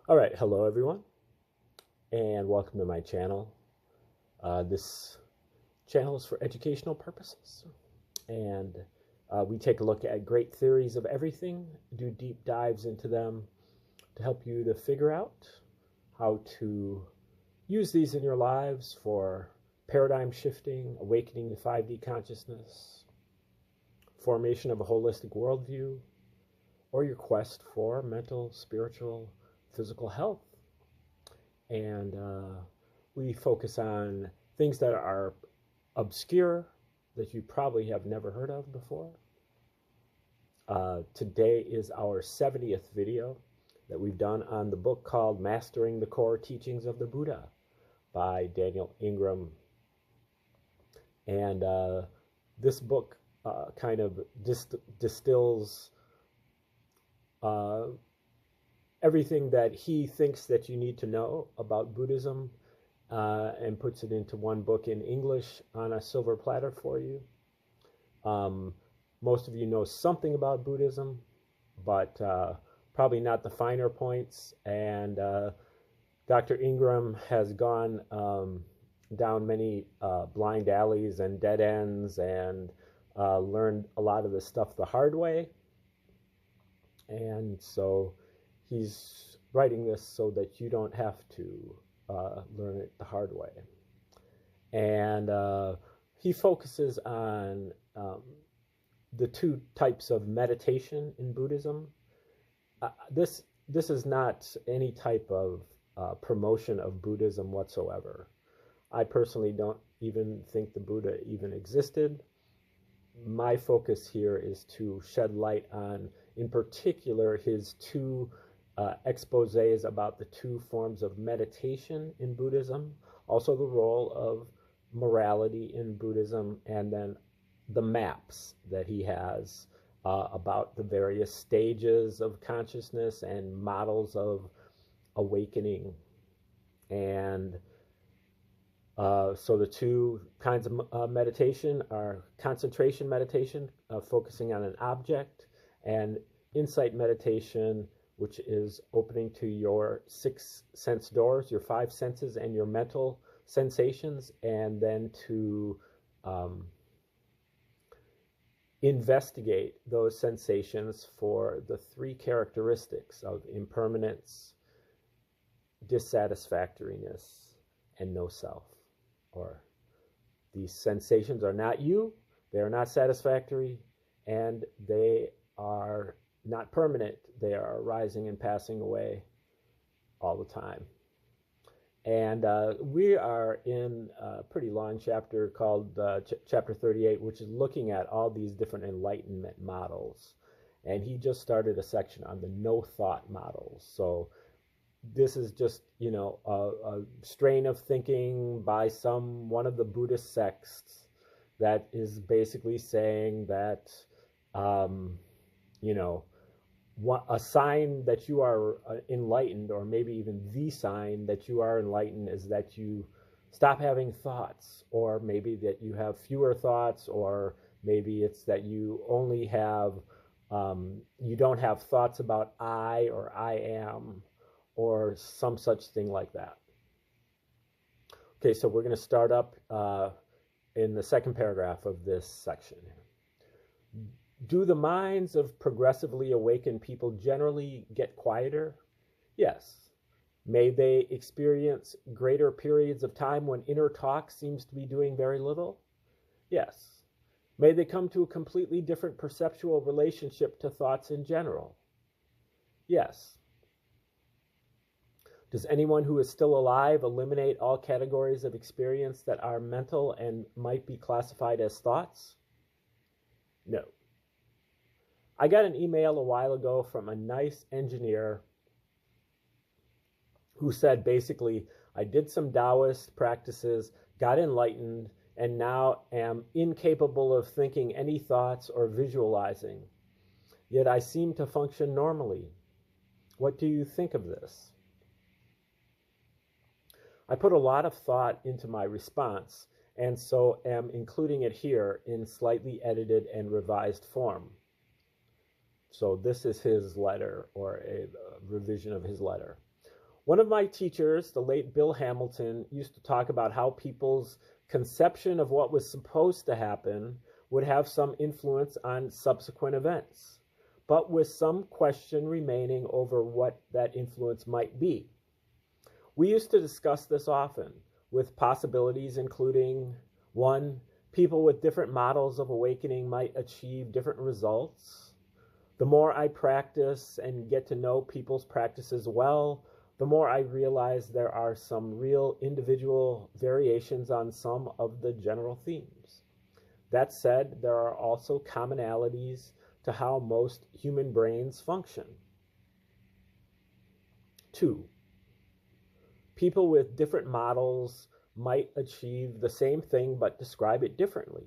All right, hello everyone, and welcome to my channel. This channel is for educational purposes, and we take a look at great theories of everything, do deep dives into them to help you to figure out how to use these in your lives for paradigm shifting, awakening to 5D consciousness, formation of a holistic worldview, or your quest for mental, spiritual, physical health. And we focus on things that are obscure, that you probably have never heard of before. Today is our 70th video that we've done on the book called Mastering the Core Teachings of the Buddha by Daniel Ingram. And this book kind of distills everything that he thinks that you need to know about Buddhism and puts it into one book in English on a silver platter for you. Most of you know something about Buddhism, but probably not the finer points. And Dr. Ingram has gone down many blind alleys and dead ends and learned a lot of the stuff the hard way. And so he's writing this so that you don't have to learn it the hard way. And he focuses on the two types of meditation in Buddhism. This is not any type of promotion of Buddhism whatsoever. I personally don't even think the Buddha even existed. My focus here is to shed light on, in particular, his two exposés about the two forms of meditation in Buddhism, also the role of morality in Buddhism, and then the maps that he has about the various stages of consciousness and models of awakening. And so the two kinds of meditation are concentration meditation, focusing on an object, and insight meditation, which is opening to your 6 sense doors, your 5 senses, and your mental sensations, and then to investigate those sensations for the 3 characteristics of impermanence, dissatisfactoriness, and no self. Or these sensations are not you, they are not satisfactory, and they are not permanent. They are arising and passing away all the time. And we are in a pretty long chapter called chapter 38, which is looking at all these different enlightenment models. And he just started a section on the no thought models. So this is just, you know, a strain of thinking by one of the Buddhist sects that is basically saying that, you know, a sign that you are enlightened, or maybe even the sign that you are enlightened, is that you stop having thoughts, or maybe that you have fewer thoughts, or maybe it's that you only have, you don't have thoughts about I or I am, or some such thing like that. Okay, so we're going to start up in the second paragraph of this section. Do the minds of progressively awakened people generally get quieter? Yes. May they experience greater periods of time when inner talk seems to be doing very little? Yes. May they come to a completely different perceptual relationship to thoughts in general? Yes. Does anyone who is still alive eliminate all categories of experience that are mental and might be classified as thoughts? No. I got an email a while ago from a nice engineer who said basically, I did some Taoist practices, got enlightened, and now am incapable of thinking any thoughts or visualizing. Yet I seem to function normally. What do you think of this? I put a lot of thought into my response, and so am including it here in slightly edited and revised form. So this is his letter, or a revision of his letter. One of my teachers, the late Bill Hamilton, used to talk about how people's conception of what was supposed to happen would have some influence on subsequent events, but with some question remaining over what that influence might be. We used to discuss this often, with possibilities including 1. People with different models of awakening might achieve different results. The more I practice and get to know people's practices well, the more I realize there are some real individual variations on some of the general themes. That said, there are also commonalities to how most human brains function. 2. People with different models might achieve the same thing but describe it differently.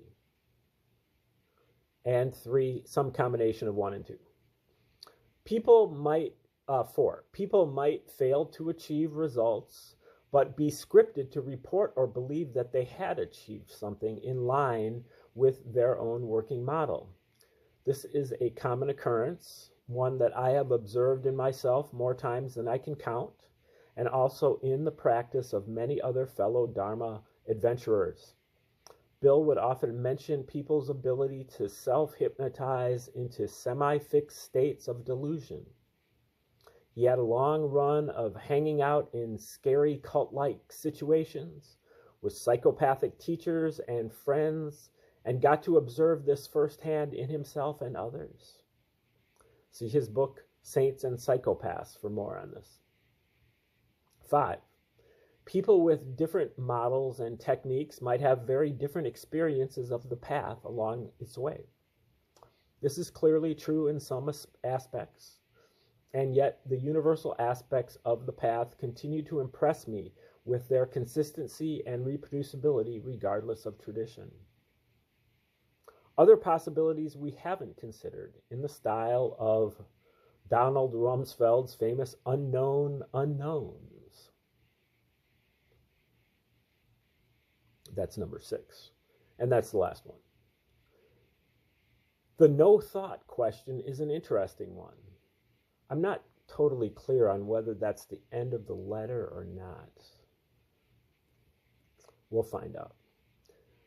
And 3, some combination of 1 and 2. 4. People might fail to achieve results but be scripted to report or believe that they had achieved something in line with their own working model. This is a common occurrence, one that I have observed in myself more times than I can count, and also in the practice of many other fellow Dharma adventurers. Bill would often mention people's ability to self-hypnotize into semi-fixed states of delusion. He had a long run of hanging out in scary cult-like situations with psychopathic teachers and friends, and got to observe this firsthand in himself and others. See his book, Saints and Psychopaths, for more on this. 5. People with different models and techniques might have very different experiences of the path along its way. This is clearly true in some aspects, and yet the universal aspects of the path continue to impress me with their consistency and reproducibility regardless of tradition. Other possibilities we haven't considered, in the style of Donald Rumsfeld's famous unknown unknowns. That's number 6. And that's the last one. The no thought question is an interesting one. I'm not totally clear on whether that's the end of the letter or not. We'll find out.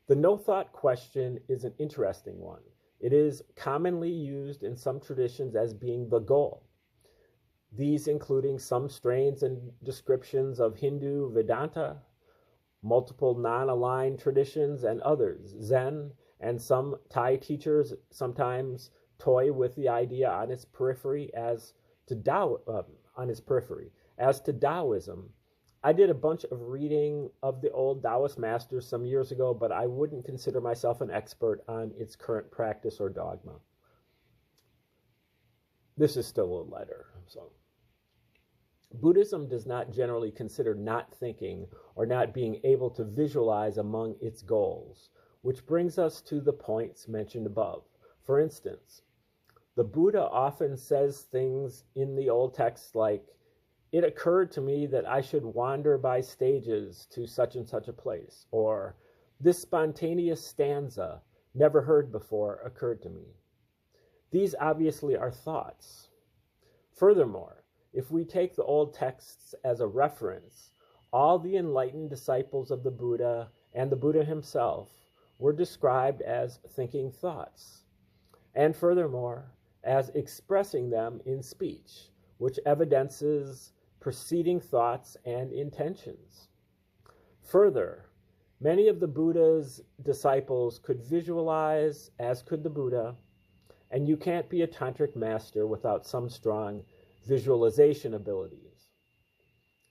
The no thought question is an interesting one. It is commonly used in some traditions as being the goal. These including some strains and descriptions of Hindu Vedanta, multiple non-aligned traditions, and others, Zen, and some Thai teachers sometimes toy with the idea on its periphery as to Taoism. I did a bunch of reading of the old Taoist masters some years ago, but I wouldn't consider myself an expert on its current practice or dogma. This is still a letter. So, Buddhism does not generally consider not thinking or not being able to visualize among its goals, which brings us to the points mentioned above. For instance, the Buddha often says things in the old texts like, "It occurred to me that I should wander by stages to such and such a place," or "This spontaneous stanza, never heard before, occurred to me." These obviously are thoughts. Furthermore, if we take the old texts as a reference, all the enlightened disciples of the Buddha and the Buddha himself were described as thinking thoughts, and furthermore, as expressing them in speech, which evidences preceding thoughts and intentions. Further, many of the Buddha's disciples could visualize, as could the Buddha, and you can't be a tantric master without some strong visualization abilities.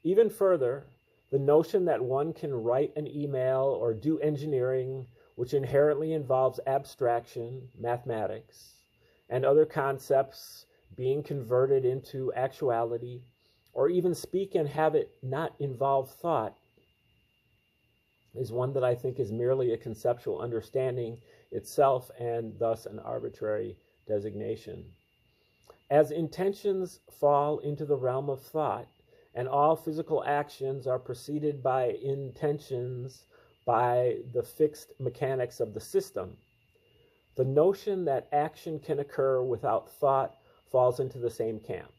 Even further, the notion that one can write an email or do engineering, which inherently involves abstraction, mathematics, and other concepts being converted into actuality, or even speak and have it not involve thought, is one that I think is merely a conceptual understanding itself and thus an arbitrary designation. As intentions fall into the realm of thought, and all physical actions are preceded by intentions by the fixed mechanics of the system, the notion that action can occur without thought falls into the same camp.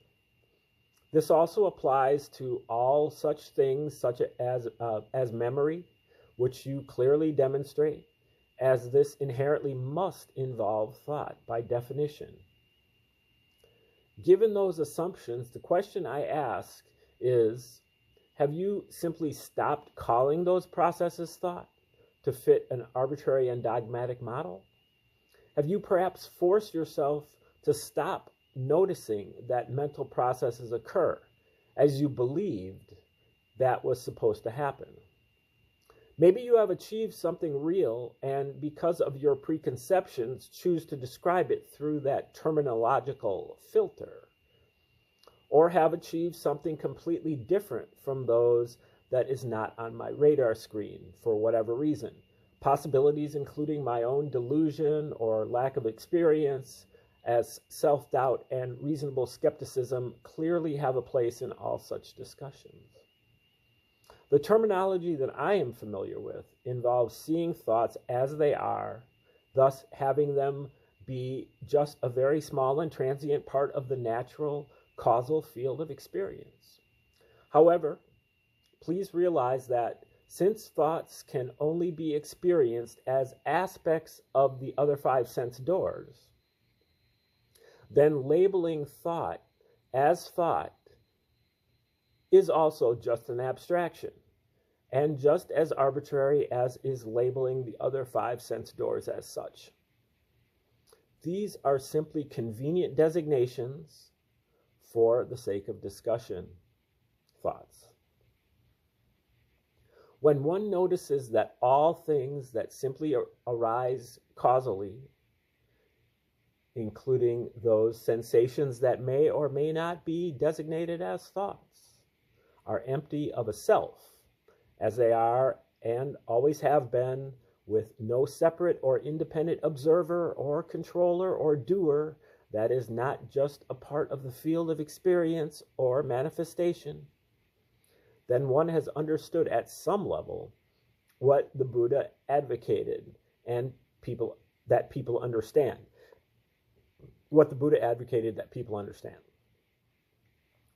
This also applies to all such things such as memory, which you clearly demonstrate, as this inherently must involve thought by definition. Given those assumptions, the question I ask is, have you simply stopped calling those processes thought to fit an arbitrary and dogmatic model? Have you perhaps forced yourself to stop noticing that mental processes occur as you believed that was supposed to happen? Maybe you have achieved something real and because of your preconceptions choose to describe it through that terminological filter, or have achieved something completely different from those that is not on my radar screen for whatever reason. Possibilities including my own delusion or lack of experience, as self-doubt and reasonable skepticism clearly have a place in all such discussions. The terminology that I am familiar with involves seeing thoughts as they are, thus having them be just a very small and transient part of the natural causal field of experience. However, please realize that since thoughts can only be experienced as aspects of the other five sense doors, then labeling thought as thought is also just an abstraction, and just as arbitrary as is labeling the other five sense doors as such. These are simply convenient designations for the sake of discussion. Thoughts. When one notices that all things that simply arise causally, including those sensations that may or may not be designated as thoughts, are empty of a self, as they are and always have been, with no separate or independent observer or controller or doer that is not just a part of the field of experience or manifestation, then one has understood at some level what the Buddha advocated and people understand. What the Buddha advocated that people understand.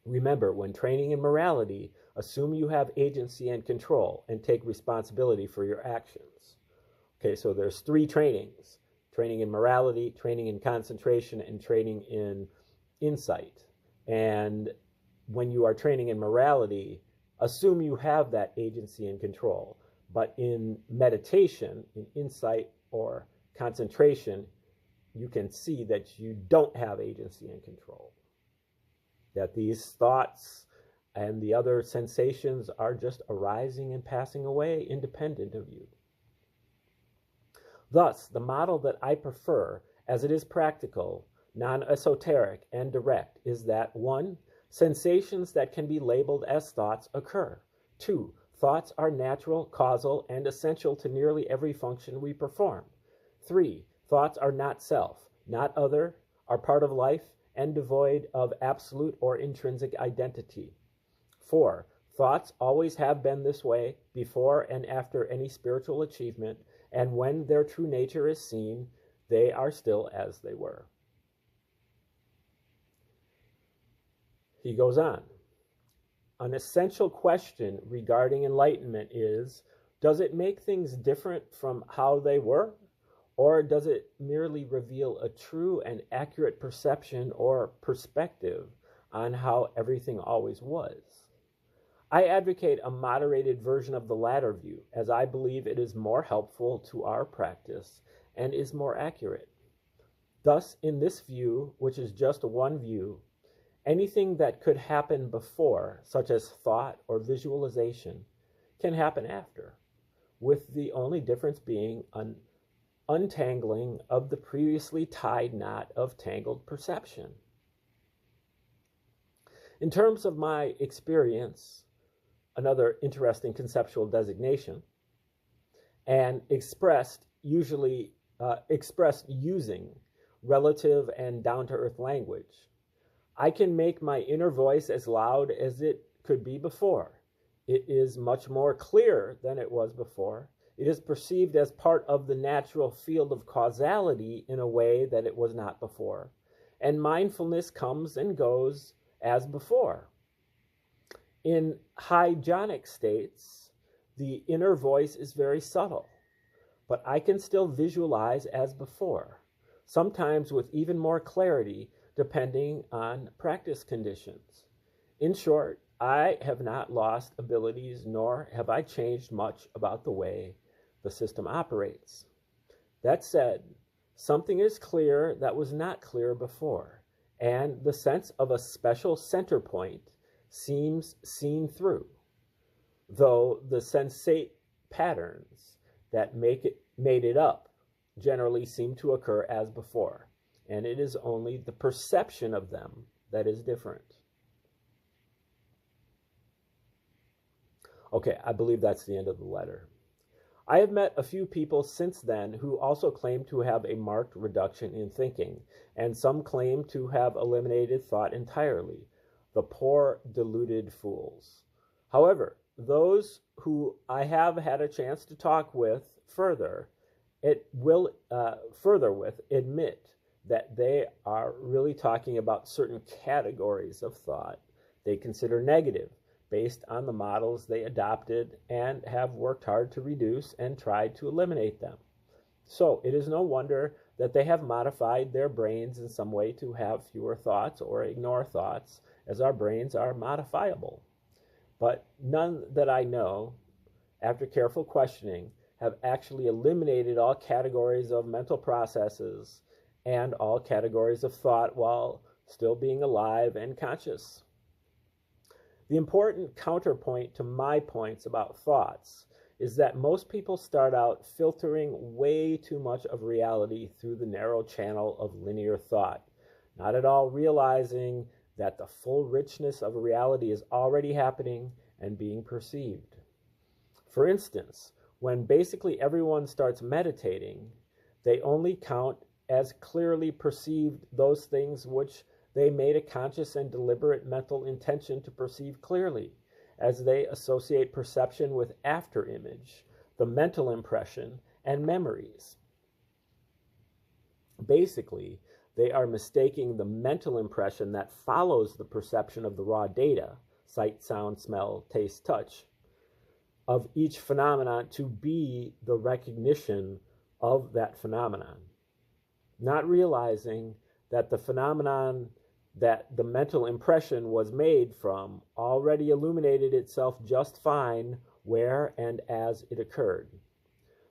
Remember, when training in morality, assume you have agency and control and take responsibility for your actions. Okay, so there's three trainings: training in morality, training in concentration, and training in insight. And when you are training in morality, assume you have that agency and control. But in meditation, in insight or concentration, you can see that you don't have agency and control. That these thoughts and the other sensations are just arising and passing away independent of you. Thus, the model that I prefer, as it is practical, non-esoteric, and direct, is that 1. Sensations that can be labeled as thoughts occur. 2. Thoughts are natural, causal, and essential to nearly every function we perform. 3. Thoughts are not self, not other, are part of life, and devoid of absolute or intrinsic identity. 4. Thoughts always have been this way, before and after any spiritual achievement, and when their true nature is seen, they are still as they were. He goes on. An essential question regarding enlightenment is, does it make things different from how they were? Or does it merely reveal a true and accurate perception or perspective on how everything always was? I advocate a moderated version of the latter view, as I believe it is more helpful to our practice and is more accurate. Thus, in this view, which is just one view, anything that could happen before, such as thought or visualization, can happen after, with the only difference being an untangling of the previously tied knot of tangled perception. In terms of my experience, another interesting conceptual designation, and expressed using relative and down-to-earth language, I can make my inner voice as loud as it could be before. It is much more clear than it was before. It is perceived as part of the natural field of causality in a way that it was not before. And mindfulness comes and goes as before. In hygienic states, the inner voice is very subtle, but I can still visualize as before, sometimes with even more clarity depending on practice conditions. In short, I have not lost abilities, nor have I changed much about the way the system operates. That said, something is clear that was not clear before, and the sense of a special center point seems seen through, though the sensate patterns that made it up generally seem to occur as before, and it is only the perception of them that is different. Okay, I believe that's the end of the letter. I have met a few people since then who also claim to have a marked reduction in thinking, and some claim to have eliminated thought entirely. The poor, deluded fools. However, those who I have had a chance to talk with further admit that they are really talking about certain categories of thought they consider negative, based on the models they adopted and have worked hard to reduce and tried to eliminate them. So it is no wonder that they have modified their brains in some way to have fewer thoughts or ignore thoughts, as our brains are modifiable. But none that I know, after careful questioning, have actually eliminated all categories of mental processes and all categories of thought while still being alive and conscious. The important counterpoint to my points about thoughts is that most people start out filtering way too much of reality through the narrow channel of linear thought, not at all realizing that the full richness of reality is already happening and being perceived. For instance, when basically everyone starts meditating, they only count as clearly perceived those things which they made a conscious and deliberate mental intention to perceive clearly, as they associate perception with afterimage, the mental impression, and memories. Basically, they are mistaking the mental impression that follows the perception of the raw data, sight, sound, smell, taste, touch, of each phenomenon to be the recognition of that phenomenon, not realizing that the phenomenon that the mental impression was made from already illuminated itself just fine where and as it occurred.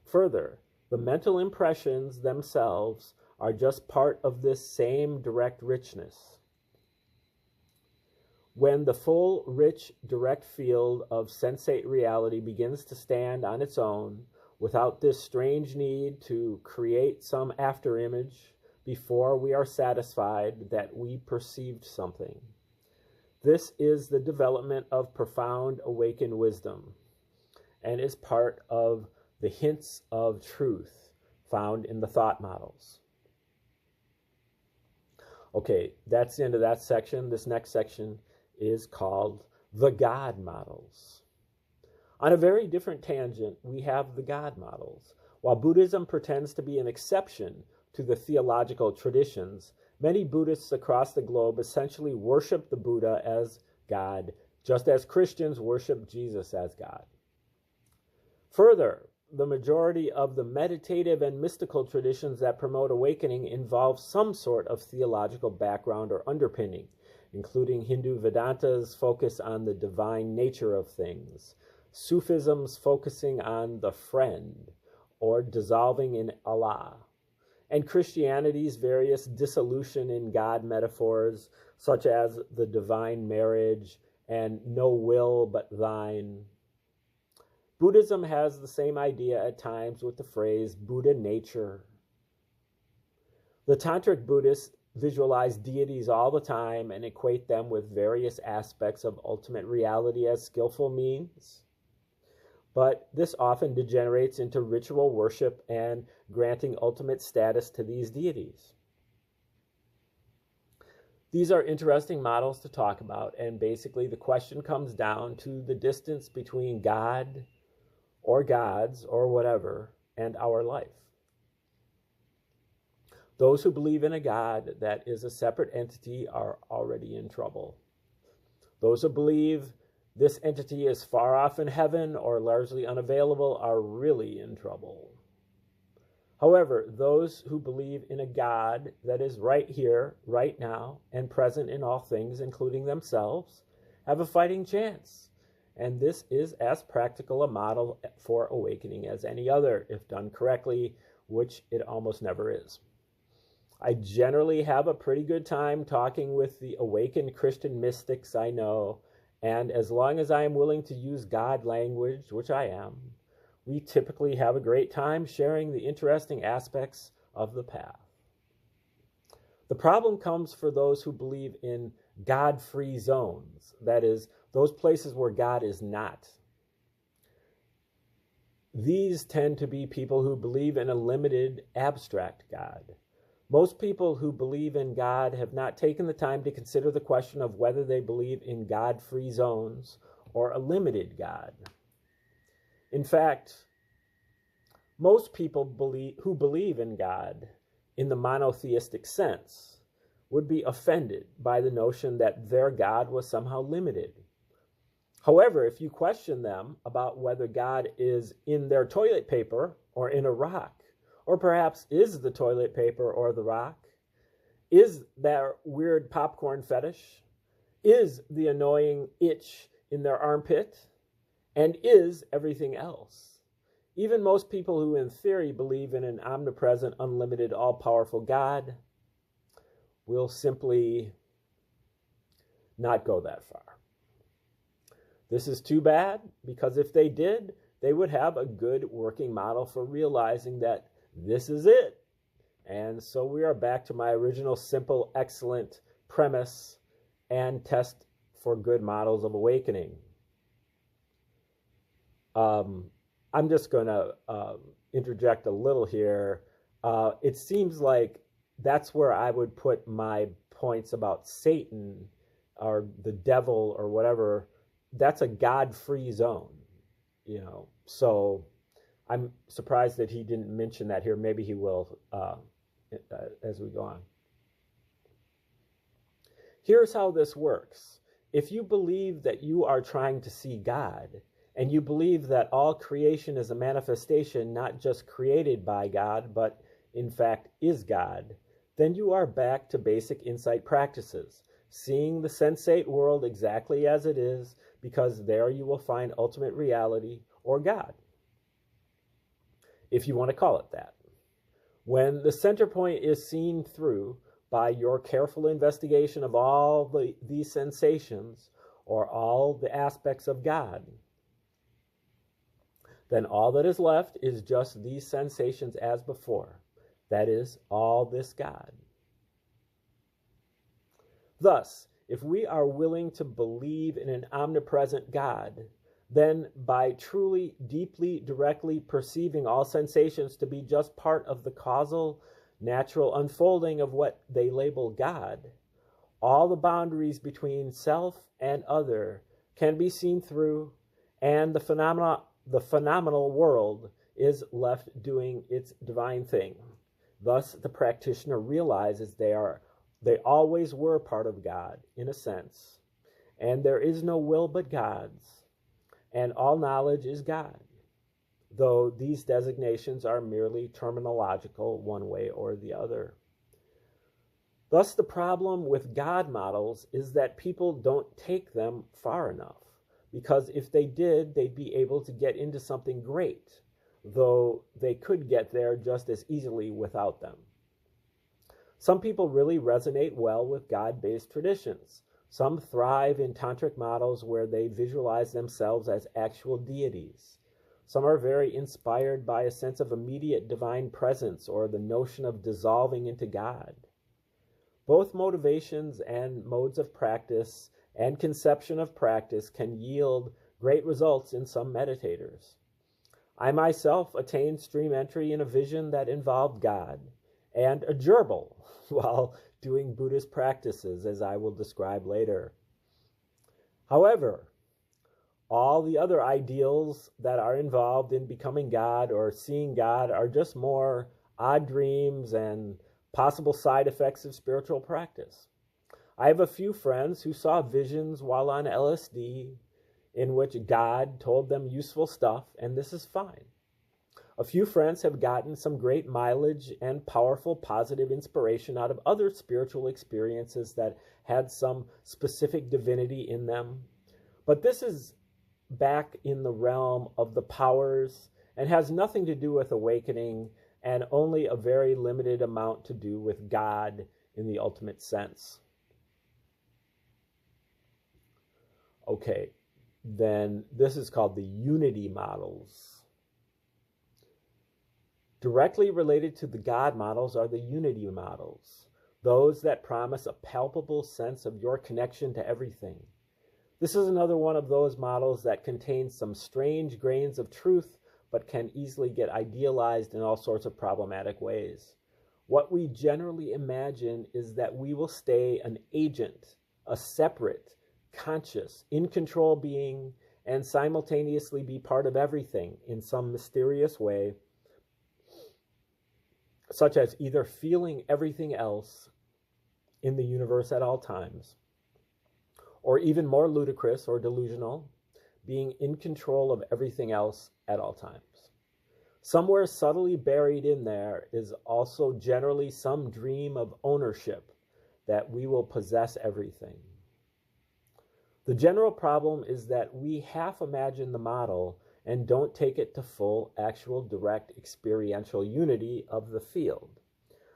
Further, the mental impressions themselves are just part of this same direct richness. When the full, rich, direct field of sensate reality begins to stand on its own, without this strange need to create some afterimage before we are satisfied that we perceived something. This is the development of profound awakened wisdom, and is part of the hints of truth found in the thought models. Okay, that's the end of that section. This next section is called the God models. On a very different tangent, we have the God models. While Buddhism pretends to be an exception to the theological traditions, many Buddhists across the globe essentially worship the Buddha as God, just as Christians worship Jesus as God. Further, the majority of the meditative and mystical traditions that promote awakening involve some sort of theological background or underpinning, including Hindu Vedanta's focus on the divine nature of things, Sufism's focusing on the friend or dissolving in Allah, and Christianity's various dissolution in God metaphors, such as the divine marriage and no will but thine. Buddhism has the same idea at times with the phrase Buddha nature. The Tantric Buddhists visualize deities all the time and equate them with various aspects of ultimate reality as skillful means. But this often degenerates into ritual worship and granting ultimate status to these deities. These are interesting models to talk about, and basically the question comes down to the distance between God or gods or whatever and our life. Those who believe in a God that is a separate entity are already in trouble. Those who believe this entity is far off in heaven or largely unavailable are really in trouble. However, those who believe in a God that is right here, right now, and present in all things, including themselves, have a fighting chance. And this is as practical a model for awakening as any other, if done correctly, which it almost never is. I generally have a pretty good time talking with the awakened Christian mystics I know, and as long as I am willing to use God language, which I am, we typically have a great time sharing the interesting aspects of the path. The problem comes for those who believe in God-free zones, that is, those places where God is not. These tend to be people who believe in a limited, abstract God. Most people who believe in God have not taken the time to consider the question of whether they believe in God-free zones or a limited God. In fact, most people who believe in God in the monotheistic sense would be offended by the notion that their God was somehow limited. However, if you question them about whether God is in their toilet paper or in a rock, or perhaps is the toilet paper or the rock, is their weird popcorn fetish, is the annoying itch in their armpit, and is everything else. Even most people who in theory believe in an omnipresent, unlimited, all-powerful God will simply not go that far. This is too bad, because if they did, they would have a good working model for realizing that this is it. And so we are back to my original simple, excellent premise and test for good models of awakening. I'm just going to interject a little here. It seems like that's where I would put my points about Satan or the devil or whatever. That's a God-free zone, you know. So I'm surprised that he didn't mention that here. Maybe he will as we go on. Here's how this works. If you believe that you are trying to see God, and you believe that all creation is a manifestation not just created by God, but in fact is God, then you are back to basic insight practices, seeing the sensate world exactly as it is, because there you will find ultimate reality or God, if you want to call it that. When the center point is seen through by your careful investigation of all these sensations or all the aspects of God, then all that is left is just these sensations as before. That is, all this God. Thus, if we are willing to believe in an omnipresent God, then by truly, deeply, directly perceiving all sensations to be just part of the causal, natural unfolding of what they label God, all the boundaries between self and other can be seen through, and the phenomenal world is left doing its divine thing. Thus, the practitioner realizes they always were part of God, in a sense, and there is no will but God's, and all knowledge is God, though these designations are merely terminological one way or the other. Thus, the problem with God models is that people don't take them far enough, because if they did, they'd be able to get into something great, though they could get there just as easily without them. Some people really resonate well with God-based traditions. Some thrive in tantric models where they visualize themselves as actual deities. Some are very inspired by a sense of immediate divine presence or the notion of dissolving into God. Both motivations and modes of practice and conception of practice can yield great results in some meditators. I myself attained stream entry in a vision that involved God and a gerbil while doing Buddhist practices, as I will describe later. However, all the other ideals that are involved in becoming God or seeing God are just more odd dreams and possible side effects of spiritual practice. I have a few friends who saw visions while on LSD, in which God told them useful stuff, and this is fine. A few friends have gotten some great mileage and powerful positive inspiration out of other spiritual experiences that had some specific divinity in them. But this is back in the realm of the powers and has nothing to do with awakening and only a very limited amount to do with God in the ultimate sense. Okay, then this is called the unity models. Directly related to the God models are the unity models, those that promise a palpable sense of your connection to everything. This is another one of those models that contains some strange grains of truth, but can easily get idealized in all sorts of problematic ways. What we generally imagine is that we will stay an agent, a separate, conscious, in control being, and simultaneously be part of everything in some mysterious way, such as either feeling everything else in the universe at all times, or even more ludicrous or delusional, being in control of everything else at all times. Somewhere subtly buried in there is also generally some dream of ownership, that we will possess everything. The general problem is that we half imagine the model and don't take it to full, actual, direct, experiential unity of the field.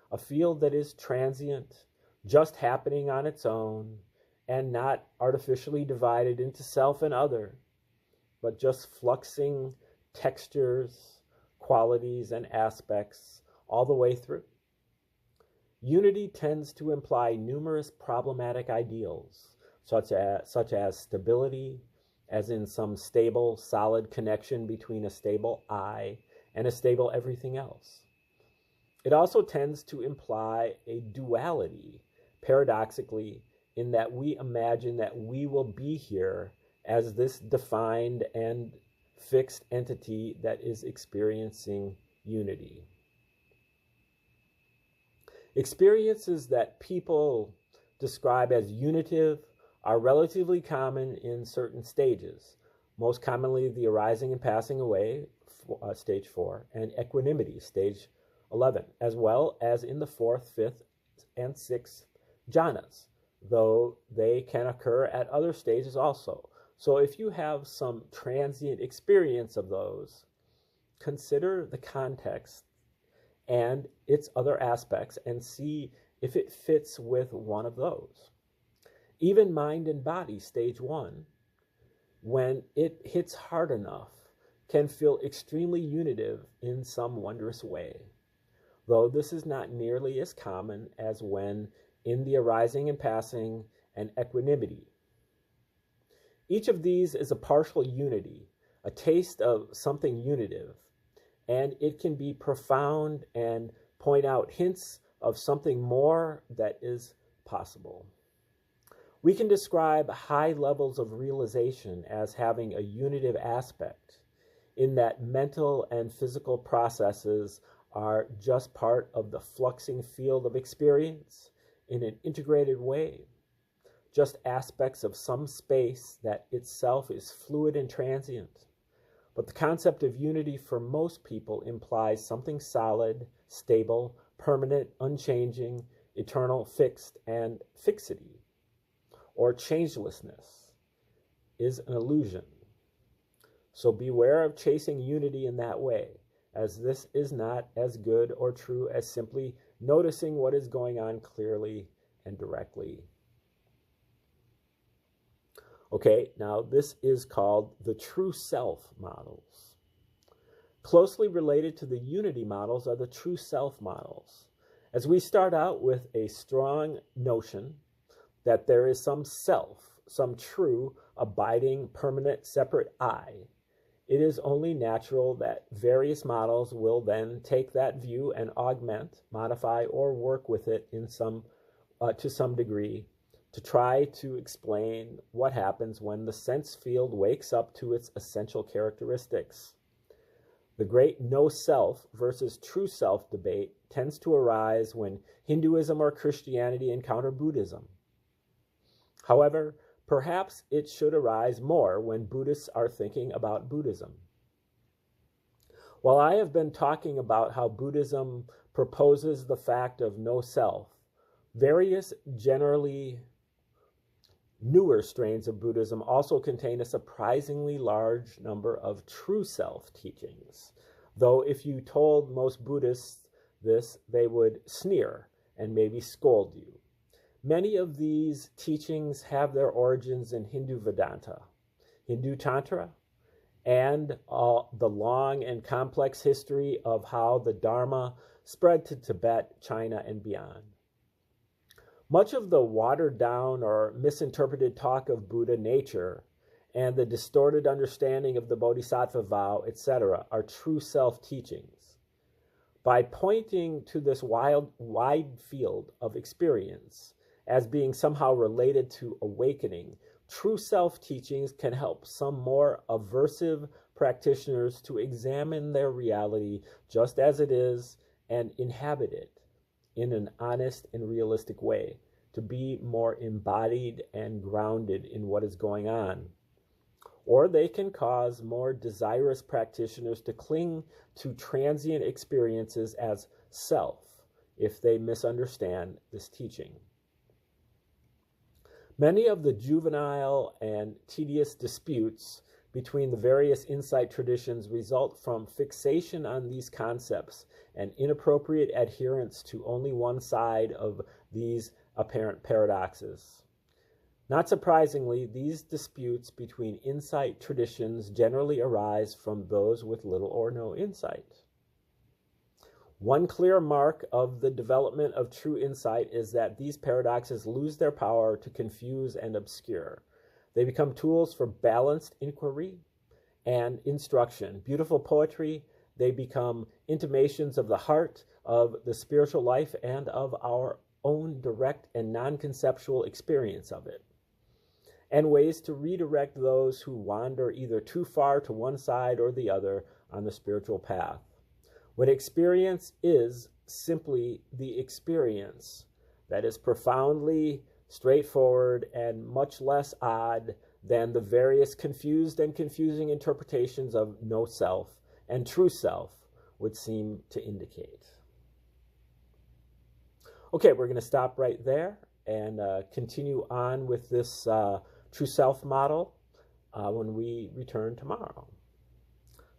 A field that is transient, just happening on its own, and not artificially divided into self and other, but just fluxing textures, qualities, and aspects all the way through. Unity tends to imply numerous problematic ideals, such as stability, as in some stable, solid connection between a stable I and a stable everything else. It also tends to imply a duality, paradoxically, in that we imagine that we will be here as this defined and fixed entity that is experiencing unity. Experiences that people describe as unitive are relatively common in certain stages, most commonly the arising and passing away, stage 4, and equanimity, stage 11, as well as in the 4th, 5th, and 6th jhanas, though they can occur at other stages also. So if you have some transient experience of those, consider the context and its other aspects and see if it fits with one of those. Even mind and body, stage 1, when it hits hard enough, can feel extremely unitive in some wondrous way, though this is not nearly as common as when in the arising and passing and equanimity. Each of these is a partial unity, a taste of something unitive, and it can be profound and point out hints of something more that is possible. We can describe high levels of realization as having a unitive aspect, in that mental and physical processes are just part of the fluxing field of experience in an integrated way, just aspects of some space that itself is fluid and transient. But the concept of unity for most people implies something solid, stable, permanent, unchanging, eternal, fixed, and fixity, or changelessness, is an illusion. So beware of chasing unity in that way, as this is not as good or true as simply noticing what is going on clearly and directly. Okay, now this is called the true self models. Closely related to the unity models are the true self models. As we start out with a strong notion that there is some self, some true, abiding, permanent, separate I, it is only natural that various models will then take that view and augment, modify, or work with it in to some degree to try to explain what happens when the sense field wakes up to its essential characteristics. The great no self versus true self debate tends to arise when Hinduism or Christianity encounter Buddhism. However, Perhaps it should arise more when Buddhists are thinking about Buddhism. While I have been talking about how Buddhism proposes the fact of no self, various generally newer strains of Buddhism also contain a surprisingly large number of true self teachings, though if you told most Buddhists this, they would sneer and maybe scold you. Many of these teachings have their origins in Hindu Vedanta, Hindu Tantra, and the long and complex history of how the Dharma spread to Tibet, China, and beyond. Much of the watered-down or misinterpreted talk of Buddha nature and the distorted understanding of the Bodhisattva vow, etc., are true self-teachings. By pointing to this wide field of experience as being somehow related to awakening, true self-teachings can help some more aversive practitioners to examine their reality just as it is and inhabit it in an honest and realistic way, to be more embodied and grounded in what is going on. Or they can cause more desirous practitioners to cling to transient experiences as self if they misunderstand this teaching. Many of the juvenile and tedious disputes between the various insight traditions result from fixation on these concepts and inappropriate adherence to only one side of these apparent paradoxes. Not surprisingly, these disputes between insight traditions generally arise from those with little or no insight. One clear mark of the development of true insight is that these paradoxes lose their power to confuse and obscure. They become tools for balanced inquiry and instruction. Beautiful poetry, they become intimations of the heart, of the spiritual life, and of our own direct and non-conceptual experience of it, and ways to redirect those who wander either too far to one side or the other on the spiritual path. When experience is simply the experience, that is profoundly straightforward and much less odd than the various confused and confusing interpretations of no self and true self would seem to indicate. Okay, we're going to stop right there and continue on with this true self model when we return tomorrow.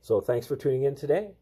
So thanks for tuning in today.